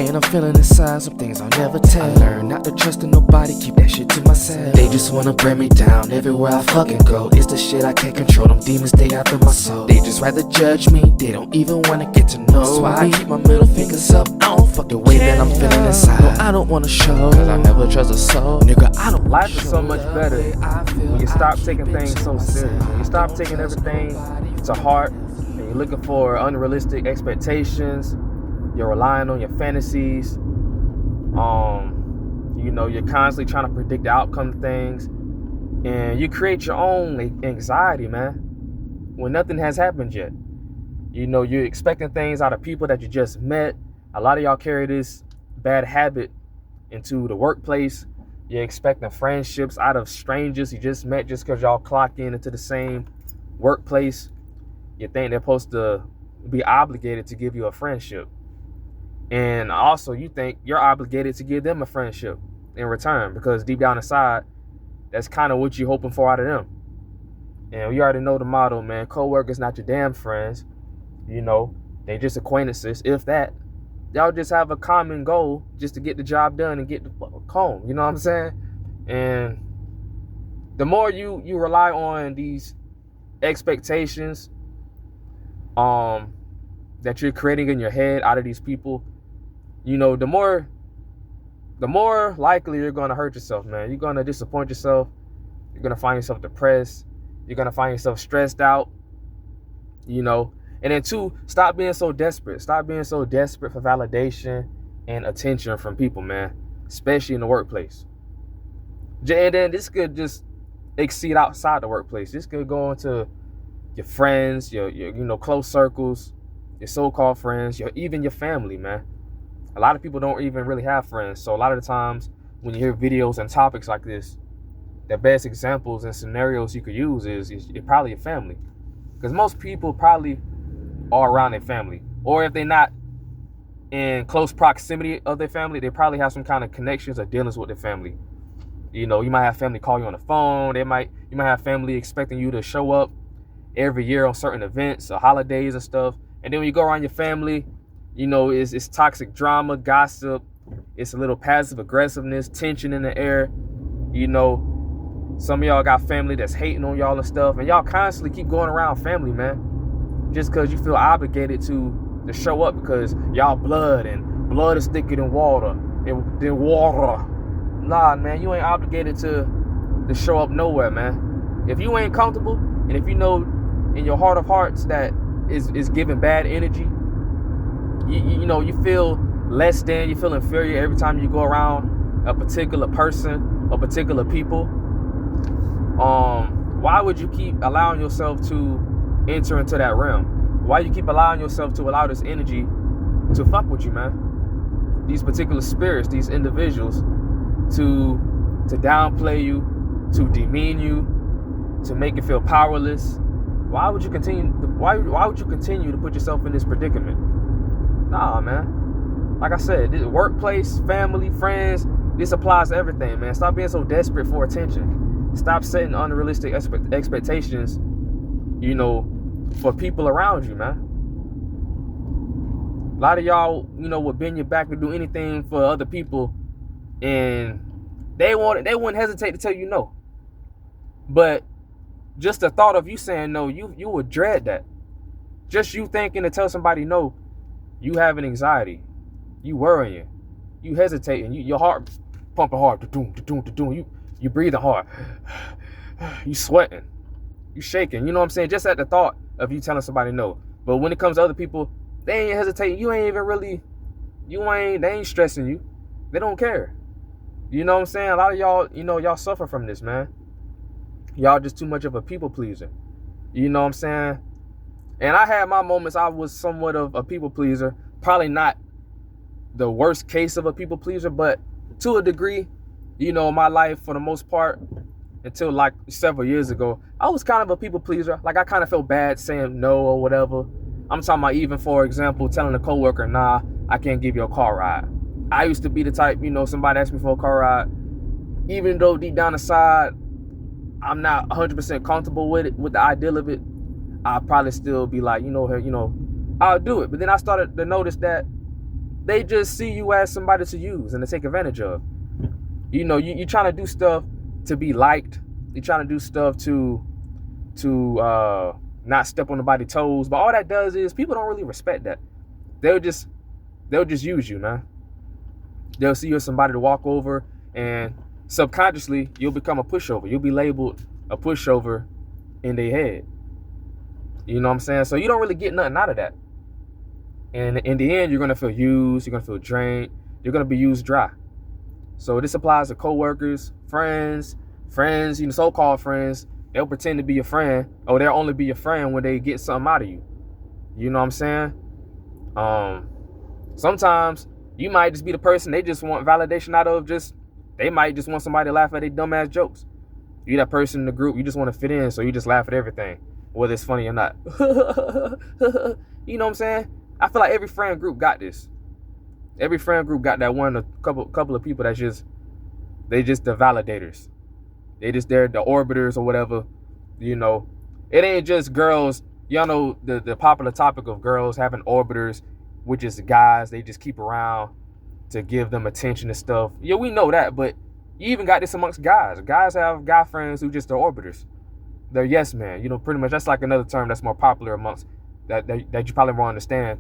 pain I'm feeling inside, some things I'll never tell. I learned not to trust in nobody, keep that shit to myself. They just wanna bring me down everywhere I fucking go. It's the shit I can't control, them demons stay after my soul. They just rather judge me, they don't even wanna get to know. That's why I keep my middle fingers up, I don't fuck the way that I'm feeling inside. No, I don't wanna show, cause I never trust a soul. Nigga, I don't. Life is so much better when you stop taking things so serious. When you stop taking everything to heart, and you're looking for unrealistic expectations. You're relying on your fantasies. You're constantly trying to predict the outcome of things, and you create your own anxiety, man, when nothing has happened yet. You're expecting things out of people that you just met. A lot of y'all carry this bad habit into the workplace. You're expecting friendships out of strangers you just met just because y'all clock into the same workplace. You think they're supposed to be obligated to give you a friendship. And also you think you're obligated to give them a friendship in return, because deep down inside, that's kind of what you're hoping for out of them. And you already know the motto, man. Coworkers not your damn friends. They just acquaintances, if that. Y'all just have a common goal just to get the job done and get the fuck home. You know what I'm saying? And the more you rely on these expectations that you're creating in your head out of these people, the more likely you're going to hurt yourself, man. You're going to disappoint yourself. You're going to find yourself depressed. You're going to find yourself stressed out, And then two, stop being so desperate. Stop being so desperate for validation and attention from people, man, especially in the workplace. And then this could just exceed outside the workplace. This could go into your friends, your close circles, your so-called friends, even your family, man. A lot of people don't even really have friends. So a lot of the times when you hear videos and topics like this, the best examples and scenarios you could use is probably your family. Because most people probably are around their family. Or if they're not in close proximity of their family, they probably have some kind of connections or dealings with their family. You might have family call you on the phone. You might have family expecting you to show up every year on certain events or holidays and stuff. And then when you go around your family, it's toxic drama, gossip. It's a little passive aggressiveness, tension in the air. Some of y'all got family that's hating on y'all and stuff. And y'all constantly keep going around family, man. Just because you feel obligated to show up because y'all blood is thicker than water. Nah, man, you ain't obligated to show up nowhere, man. If you ain't comfortable, and if you know in your heart of hearts that is giving bad energy, you feel less than, you feel inferior every time you go around a particular person or particular people. Why would you keep allowing yourself to enter into that realm? Why you keep allowing yourself to allow this energy to fuck with you, man? These particular spirits, these individuals, to downplay you, to demean you, to make you feel powerless. Why would you continue? Why would you continue to put yourself in this predicament? Nah, man. Like I said, this workplace, family, friends, this applies to everything, man. Stop being so desperate for attention. Stop setting unrealistic expectations, for people around you, man. A lot of y'all, would bend your back to do anything for other people, and they wouldn't hesitate to tell you no. But just the thought of you saying no, you would dread that. Just you thinking to tell somebody no, you having anxiety, you worrying, you hesitating, your heart pumping hard, you breathing hard, you sweating, you shaking. You know what I'm saying? Just at the thought of you telling somebody no. But when it comes to other people, they ain't hesitating. You ain't even really, they ain't stressing you. They don't care. You know what I'm saying? A lot of y'all, y'all suffer from this, man. Y'all just too much of a people pleaser. You know what I'm saying? And I had my moments. I was somewhat of a people pleaser. Probably not the worst case of a people pleaser, but to a degree, my life for the most part, until like several years ago, I was kind of a people pleaser. Like I kind of felt bad saying no or whatever. I'm talking about even, for example, telling a coworker, nah, I can't give you a car ride. I used to be the type, somebody asked me for a car ride, even though deep down inside, I'm not 100% comfortable with it, with the ideal of it, I'll probably still be like, I'll do it. But then I started to notice that they just see you as somebody to use and to take advantage of. You know, you're trying to do stuff to be liked. You're trying to do stuff to not step on nobody's toes. But all that does is people don't really respect that. They'll just use you, man. They'll see you as somebody to walk over, and subconsciously you'll become a pushover. You'll be labeled a pushover in their head. You know what I'm saying? So you don't really get nothing out of that. And in the end, you're gonna feel used. You're gonna feel drained. You're gonna be used dry. So this applies to coworkers, friends, you know, so-called friends. They'll pretend to be your friend, or they'll only be your friend when they get something out of you. You know what I'm saying? Sometimes you might just be the person they just want validation out of. They might just want somebody to laugh at their dumbass jokes. You that person in the group, you just want to fit in, so you just laugh at everything, whether it's funny or not. You know what I'm saying? I feel like every friend group got this. Every friend group got that one, a couple of people that's just the validators. They're the orbiters or whatever. You know, it ain't just girls. Y'all know the popular topic of girls having orbiters, which is guys they just keep around to give them attention and stuff. Yeah, we know that, but you even got this amongst guys. Guys have guy friends who just are orbiters. They're yes men. You know, pretty much that's like another term that's more popular amongst that you probably won't understand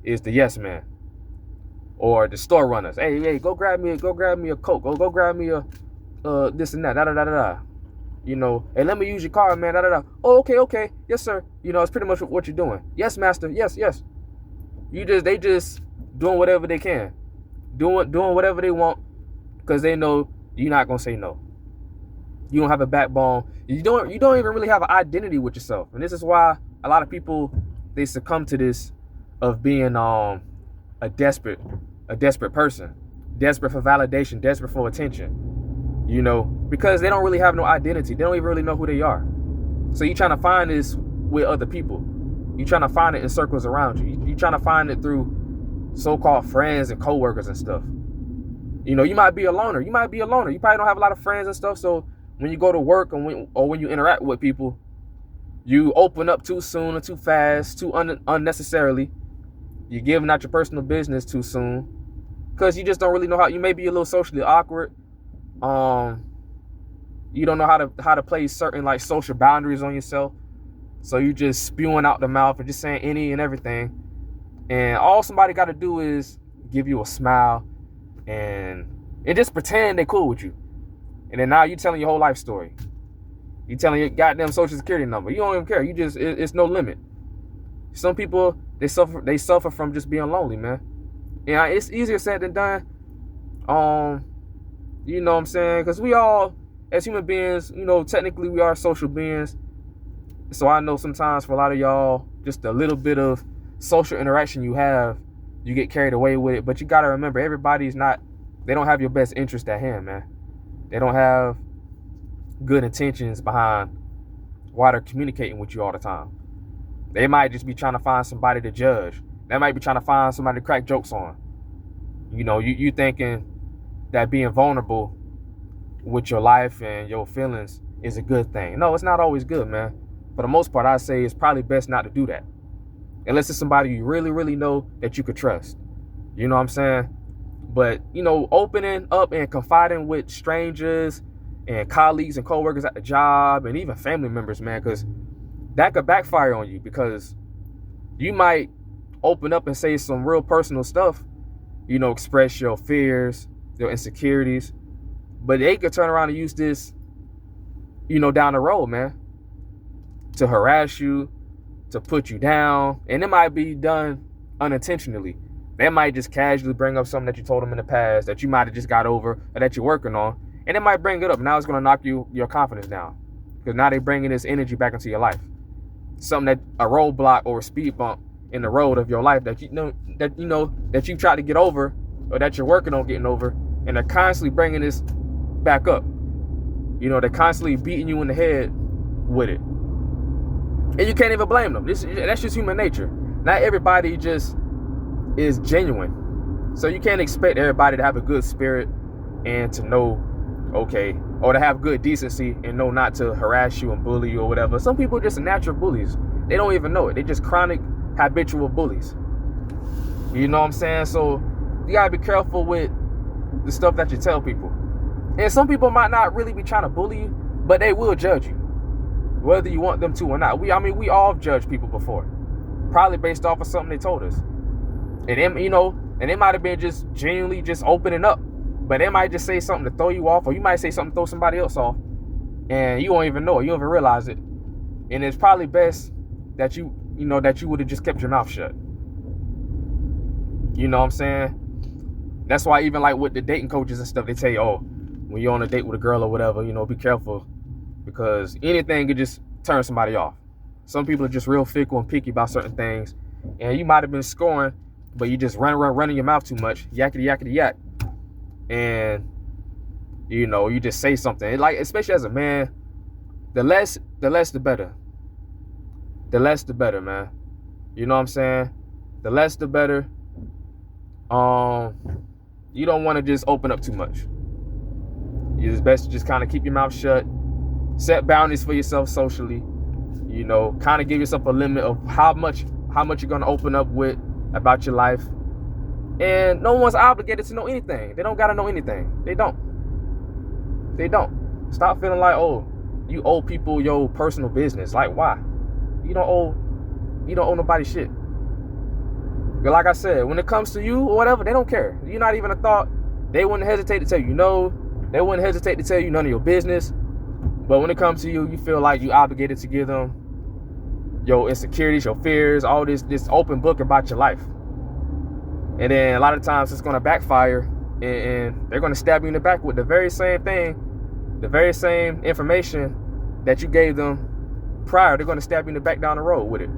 is the yes man. Or the store runners. Hey, go grab me a Coke. Go grab me a this and that. Da da da da da. You know, hey, let me use your car, man. Da da da. Oh, okay. Yes, sir. You know, it's pretty much what you're doing. Yes, master. Yes. They just doing whatever they can. Doing whatever they want because they know you're not gonna say no. You don't have a backbone. You don't even really have an identity with yourself. And this is why a lot of people they succumb to this of being a desperate person, desperate for validation, desperate for attention, you know, because they don't really have no identity. They don't even really know who they are. So you're trying to find this with other people. You're trying to find it in circles around you. You're trying to find it through so-called friends and coworkers and stuff. You know, you might be a loner. You probably don't have a lot of friends and stuff. So when you go to work and when you interact with people, you open up too soon or too fast, too unnecessarily. You're giving out your personal business too soon because you just don't really know how. You may be a little socially awkward. You don't know how to place certain like social boundaries on yourself. So you just spewing out the mouth and just saying any and everything. And all somebody got to do is give you a smile and just pretend they cool with you. And then now you telling your whole life story. You telling your goddamn social security number. You don't even care. It's no limit. Some people, they suffer from just being lonely, man. And it's easier said than done. You know what I'm saying? Because we all, as human beings, you know, technically we are social beings. So I know sometimes for a lot of y'all, just a little bit of social interaction you have, you get carried away with it. But you got to remember, they don't have your best interest at hand, man. They don't have good intentions behind why they're communicating with you all the time. They might just be trying to find somebody to judge. They might be trying to find somebody to crack jokes on. You know, you thinking that being vulnerable with your life and your feelings is a good thing. No, it's not always good, man. For the most part, I say it's probably best not to do that. Unless it's somebody you really, really know that you could trust. You know what I'm saying? But, you know, opening up and confiding with strangers and colleagues and coworkers at the job and even family members, man, because that could backfire on you because you might open up and say some real personal stuff, you know, express your fears, your insecurities, but they could turn around and use this, you know, down the road, man, to harass you, to put you down, and it might be done unintentionally. They might just casually bring up something that you told them in the past that you might have just got over or that you're working on, and it might bring it up. Now it's going to knock your confidence down because now they're bringing this energy back into your life. Something that a roadblock or a speed bump in the road of your life that you've tried to get over or that you're working on getting over, and they're constantly bringing this back up. You know, they're constantly beating you in the head with it, and you can't even blame them. That's just human nature. Not everybody just is genuine, so you can't expect everybody to have a good spirit and to know, okay, or to have good decency and know not to harass you and bully you or whatever. Some people are just natural bullies. They don't even know it. They're just chronic, habitual bullies. You know what I'm saying? So you gotta be careful with the stuff that you tell people. And some people might not really be trying to bully you, but they will judge you, whether you want them to or not. We all judge people before, probably based off of something they told us. And them, and they might have been just genuinely just opening up, but they might just say something to throw you off, or you might say something to throw somebody else off, and you won't even know it. You don't even realize it. And it's probably best that you would have just kept your mouth shut. You know what I'm saying? That's why even like with the dating coaches and stuff, they tell you, oh, when you're on a date with a girl or whatever, be careful, because anything could just turn somebody off. Some people are just real fickle and picky about certain things, and you might have been scoring, but you just running your mouth too much, yakety yak, and you just say something. Like, especially as a man, the less the better. The less the better, man. You know what I'm saying? The less the better. You don't want to just open up too much. It's best to just kind of keep your mouth shut, set boundaries for yourself socially, kind of give yourself a limit of how much you're going to open up with about your life. And no one's obligated to know anything. They don't got to know anything. They don't. Stop feeling like, oh, you owe people your personal business. Like, why? You don't owe nobody shit. But like I said, when it comes to you or whatever, they don't care. You're not even a thought. They wouldn't hesitate to tell you no. They wouldn't hesitate to tell you none of your business. But when it comes to you, you feel like you obligated to give them your insecurities, your fears, all this open book about your life. And then a lot of times it's going to backfire, and they're going to stab you in the back with the very same thing, the very same information that you gave them prior. They're going to stab you in the back down the road with it.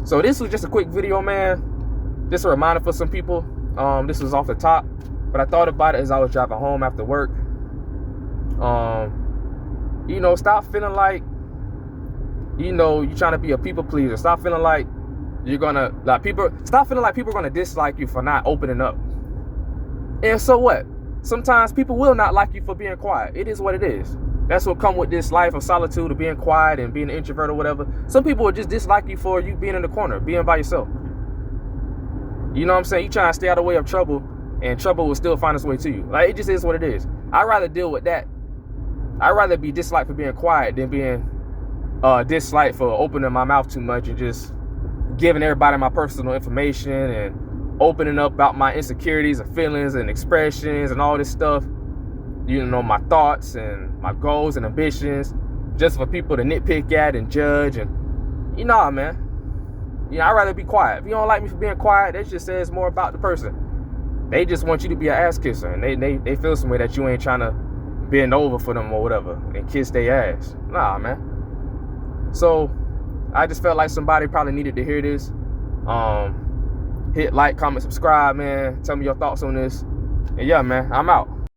So this was just a quick video, man. Just a reminder for some people. This was off the top, but I thought about it as I was driving home after work. Stop feeling like, you're trying to be a people pleaser. Stop feeling like stop feeling like people are gonna dislike you for not opening up. And so what? Sometimes people will not like you for being quiet. It is what it is. That's what come with this life of solitude, of being quiet and being an introvert or whatever. Some people will just dislike you for you being in the corner, being by yourself. You know what I'm saying? You trying to stay out of the way of trouble, and trouble will still find its way to you. Like, it just is what it is. I'd rather deal with that. I'd rather be disliked for being quiet than being disliked for opening my mouth too much and just giving everybody my personal information and opening up about my insecurities and feelings and expressions and all this stuff. My thoughts and my goals and ambitions, just for people to nitpick at and judge. And man, I'd rather be quiet. If you don't like me for being quiet, that just says more about the person. They just want you to be an ass kisser, and they feel some way that you ain't trying to bend over for them or whatever and kiss their ass. Nah, man. So I just felt like somebody probably needed to hear this. Hit like, comment, subscribe, man. Tell me your thoughts on this. And yeah, man, I'm out.